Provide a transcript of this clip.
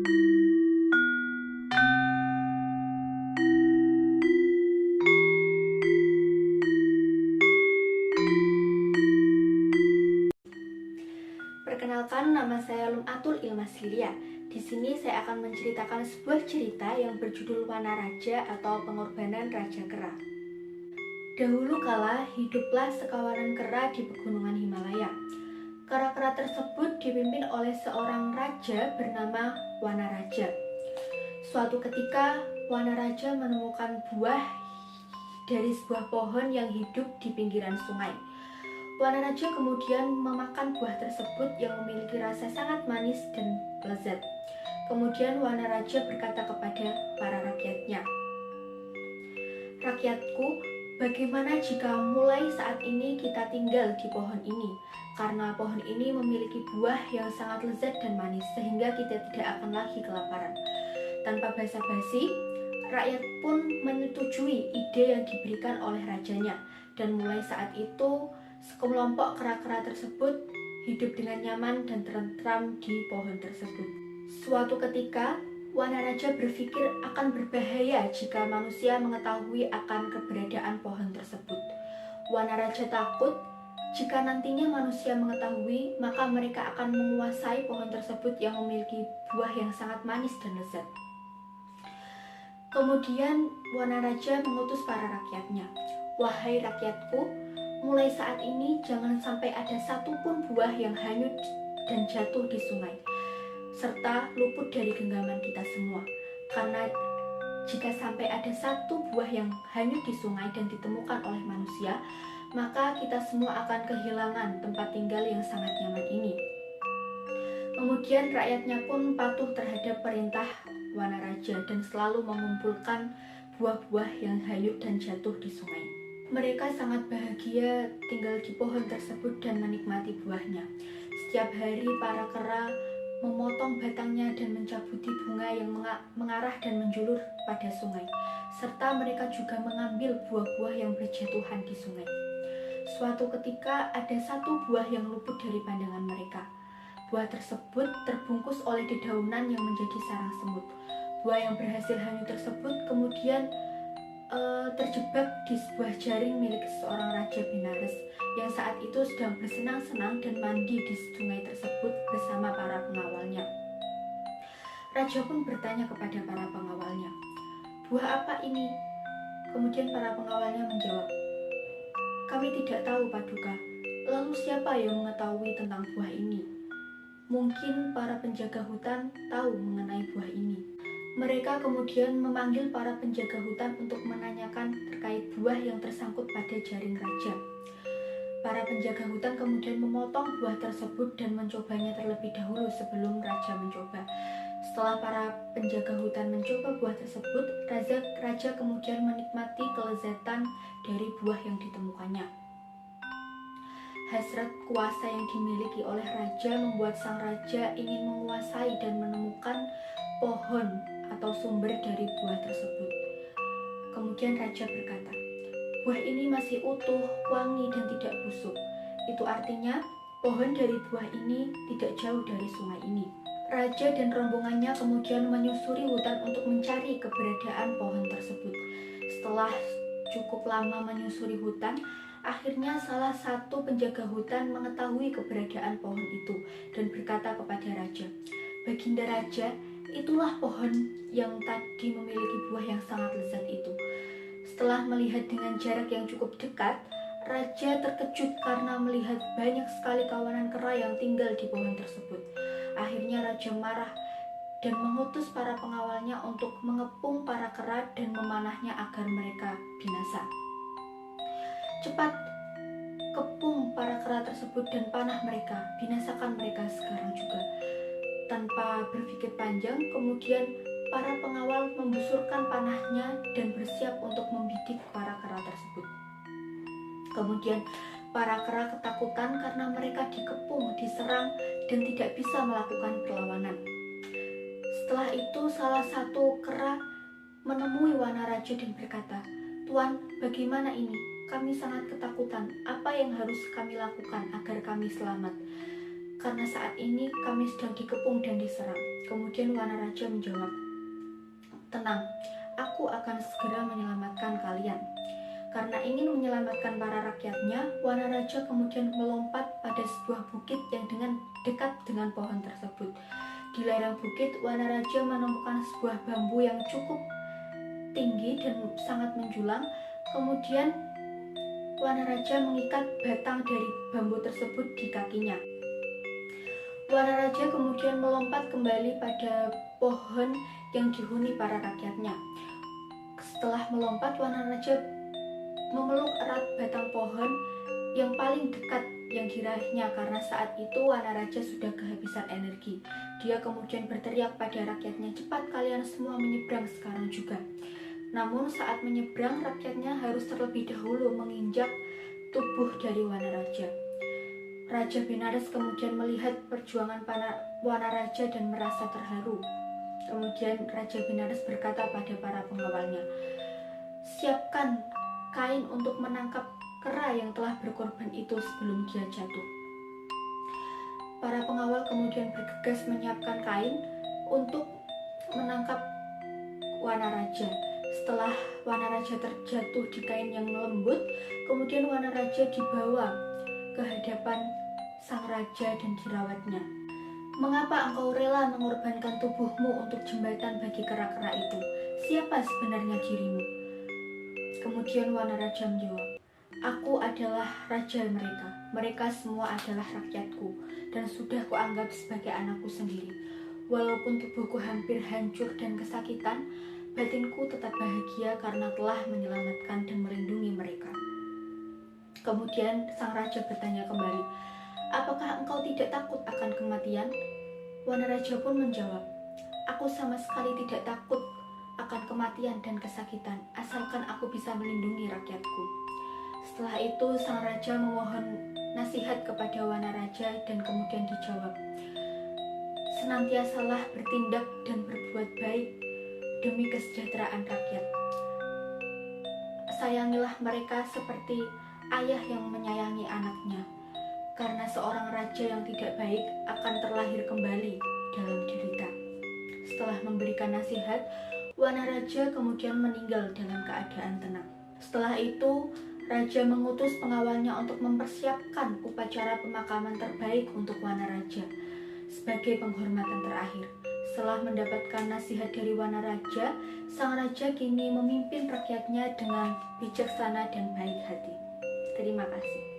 Perkenalkan, nama saya Lumatul Ilmas Lilia. Di sini saya akan menceritakan sebuah cerita yang berjudul Wanaraja atau Pengorbanan Raja Kera. Dahulu kala hiduplah sekawanan kera di pegunungan Himalaya. Kera-kera tersebut dipimpin oleh seorang raja bernama Wanaraja. Suatu ketika Wanaraja menemukan buah dari sebuah pohon yang hidup di pinggiran sungai. Wanaraja kemudian memakan buah tersebut yang memiliki rasa sangat manis dan lezat. Kemudian Wanaraja berkata kepada para rakyatnya, "Rakyatku, bagaimana jika mulai saat ini kita tinggal di pohon ini? Karena pohon ini memiliki buah yang sangat lezat dan manis, sehingga kita tidak akan lagi kelaparan." Tanpa basa-basi, rakyat pun menyetujui ide yang diberikan oleh rajanya. Dan mulai saat itu, sekelompok kera-kera tersebut hidup dengan nyaman dan tentram di pohon tersebut. Suatu ketika, Wanaraja berpikir akan berbahaya jika manusia mengetahui akan keberadaan pohon tersebut. Wanaraja takut jika nantinya manusia mengetahui, maka mereka akan menguasai pohon tersebut yang memiliki buah yang sangat manis dan lezat. Kemudian Wanaraja mengutus para rakyatnya, "Wahai rakyatku, mulai saat ini jangan sampai ada satupun buah yang hanyut dan jatuh di sungai, serta luput dari genggaman kita semua. Karena jika sampai ada satu buah yang hanyut di sungai dan ditemukan oleh manusia, maka kita semua akan kehilangan tempat tinggal yang sangat nyaman ini." Kemudian rakyatnya pun patuh terhadap perintah Wanaraja dan selalu mengumpulkan buah-buah yang hanyut dan jatuh di sungai. Mereka sangat bahagia tinggal di pohon tersebut dan menikmati buahnya. Setiap hari para kera memotong batangnya dan mencabuti bunga yang mengarah dan menjulur pada sungai. Serta mereka juga mengambil buah-buah yang berjatuhan di sungai. Suatu ketika ada satu buah yang luput dari pandangan mereka. Buah tersebut terbungkus oleh dedaunan yang menjadi sarang semut. Buah yang berhasil hanyut tersebut kemudian terjebak di sebuah jaring milik seorang Raja Benares yang saat itu sedang bersenang-senang dan mandi di sungai tersebut bersama para pengawalnya. Raja pun bertanya kepada para pengawalnya, "Buah apa ini?" Kemudian para pengawalnya menjawab, "Kami tidak tahu, Paduka. Lalu siapa yang mengetahui tentang buah ini? Mungkin para penjaga hutan tahu mengenai buah ini." Mereka kemudian memanggil para penjaga hutan untuk menanyakan terkait buah yang tersangkut pada jaring raja. Para penjaga hutan kemudian memotong buah tersebut dan mencobanya terlebih dahulu sebelum raja mencoba. Setelah para penjaga hutan mencoba buah tersebut, raja kemudian menikmati kelezatan dari buah yang ditemukannya. Hasrat kuasa yang dimiliki oleh raja membuat sang raja ingin menguasai dan menemukan pohon atau sumber dari buah tersebut. Kemudian raja berkata, "Buah ini masih utuh, wangi dan tidak busuk. Itu artinya pohon dari buah ini tidak jauh dari sungai ini." Raja dan rombongannya kemudian menyusuri hutan untuk mencari keberadaan pohon tersebut. Setelah cukup lama menyusuri hutan, akhirnya salah satu penjaga hutan mengetahui keberadaan pohon itu dan berkata kepada raja, "Baginda Raja, itulah pohon yang tadi memiliki buah yang sangat lezat itu." Setelah melihat dengan jarak yang cukup dekat, raja terkejut karena melihat banyak sekali kawanan kera yang tinggal di pohon tersebut. Akhirnya raja marah dan mengutus para pengawalnya untuk mengepung para kera dan memanahnya agar mereka binasa. "Cepat, kepung para kera tersebut dan panah mereka, binasakan mereka sekarang juga." Tanpa berpikir panjang, kemudian para pengawal membusurkan panahnya dan bersiap untuk membidik para kera tersebut. Kemudian para kera ketakutan karena mereka dikepung, diserang, dan tidak bisa melakukan perlawanan. Setelah itu salah satu kera menemui Wanaraja dan berkata, "Tuan, bagaimana ini? Kami sangat ketakutan. Apa yang harus kami lakukan agar kami selamat? Karena saat ini kami sedang dikepung dan diserang." Kemudian Wanaraja menjawab, "Tenang, aku akan segera menyelamatkan kalian." Karena ingin menyelamatkan para rakyatnya, Wanaraja kemudian melompat pada sebuah bukit yang dekat dengan pohon tersebut. Di lereng bukit, Wanaraja menemukan sebuah bambu yang cukup tinggi dan sangat menjulang. Kemudian Wanaraja mengikat batang dari bambu tersebut di kakinya. Wanaraja kemudian melompat kembali pada pohon yang dihuni para rakyatnya. Setelah melompat, Wanaraja memeluk erat batang pohon yang paling dekat yang diraihnya karena saat itu Wanaraja sudah kehabisan energi. Dia kemudian berteriak pada rakyatnya, "Cepat kalian semua menyeberang sekarang juga." Namun saat menyeberang, rakyatnya harus terlebih dahulu menginjak tubuh dari Wanaraja. Raja Benares kemudian melihat perjuangan Wanaraja dan merasa terharu. Kemudian Raja Benares berkata pada para pengawalnya, "Siapkan kain untuk menangkap kera yang telah berkorban itu sebelum dia jatuh." Para pengawal kemudian bergegas menyiapkan kain untuk menangkap Wanaraja. Setelah Wanaraja terjatuh di kain yang lembut, kemudian Wanaraja dibawa ke hadapan sang raja dan dirawatnya. "Mengapa engkau rela mengorbankan tubuhmu untuk jembatan bagi kera-kera itu? Siapa sebenarnya dirimu?" Kemudian Wanaraja menjawab, "Aku adalah raja mereka. Mereka semua adalah rakyatku dan sudah kuanggap sebagai anakku sendiri. Walaupun tubuhku hampir hancur dan kesakitan, batinku tetap bahagia karena telah menyelamatkan dan melindungi mereka." Kemudian sang raja bertanya kembali, "Apakah engkau tidak takut akan kematian?" Wanaraja pun menjawab, "Aku sama sekali tidak takut akan kematian dan kesakitan, asalkan aku bisa melindungi rakyatku." Setelah itu sang raja memohon nasihat kepada Wanaraja dan kemudian dijawab, "Senantiasalah bertindak dan berbuat baik demi kesejahteraan rakyat. Sayangilah mereka seperti ayah yang menyayangi anaknya, karena seorang raja yang tidak baik akan terlahir kembali dalam derita." Setelah memberikan nasihat, Wanaraja kemudian meninggal dalam keadaan tenang. Setelah itu, raja mengutus pengawalnya untuk mempersiapkan upacara pemakaman terbaik untuk Wanaraja sebagai penghormatan terakhir. Setelah mendapatkan nasihat dari Wanaraja, sang raja kini memimpin rakyatnya dengan bijaksana dan baik hati. Terima kasih.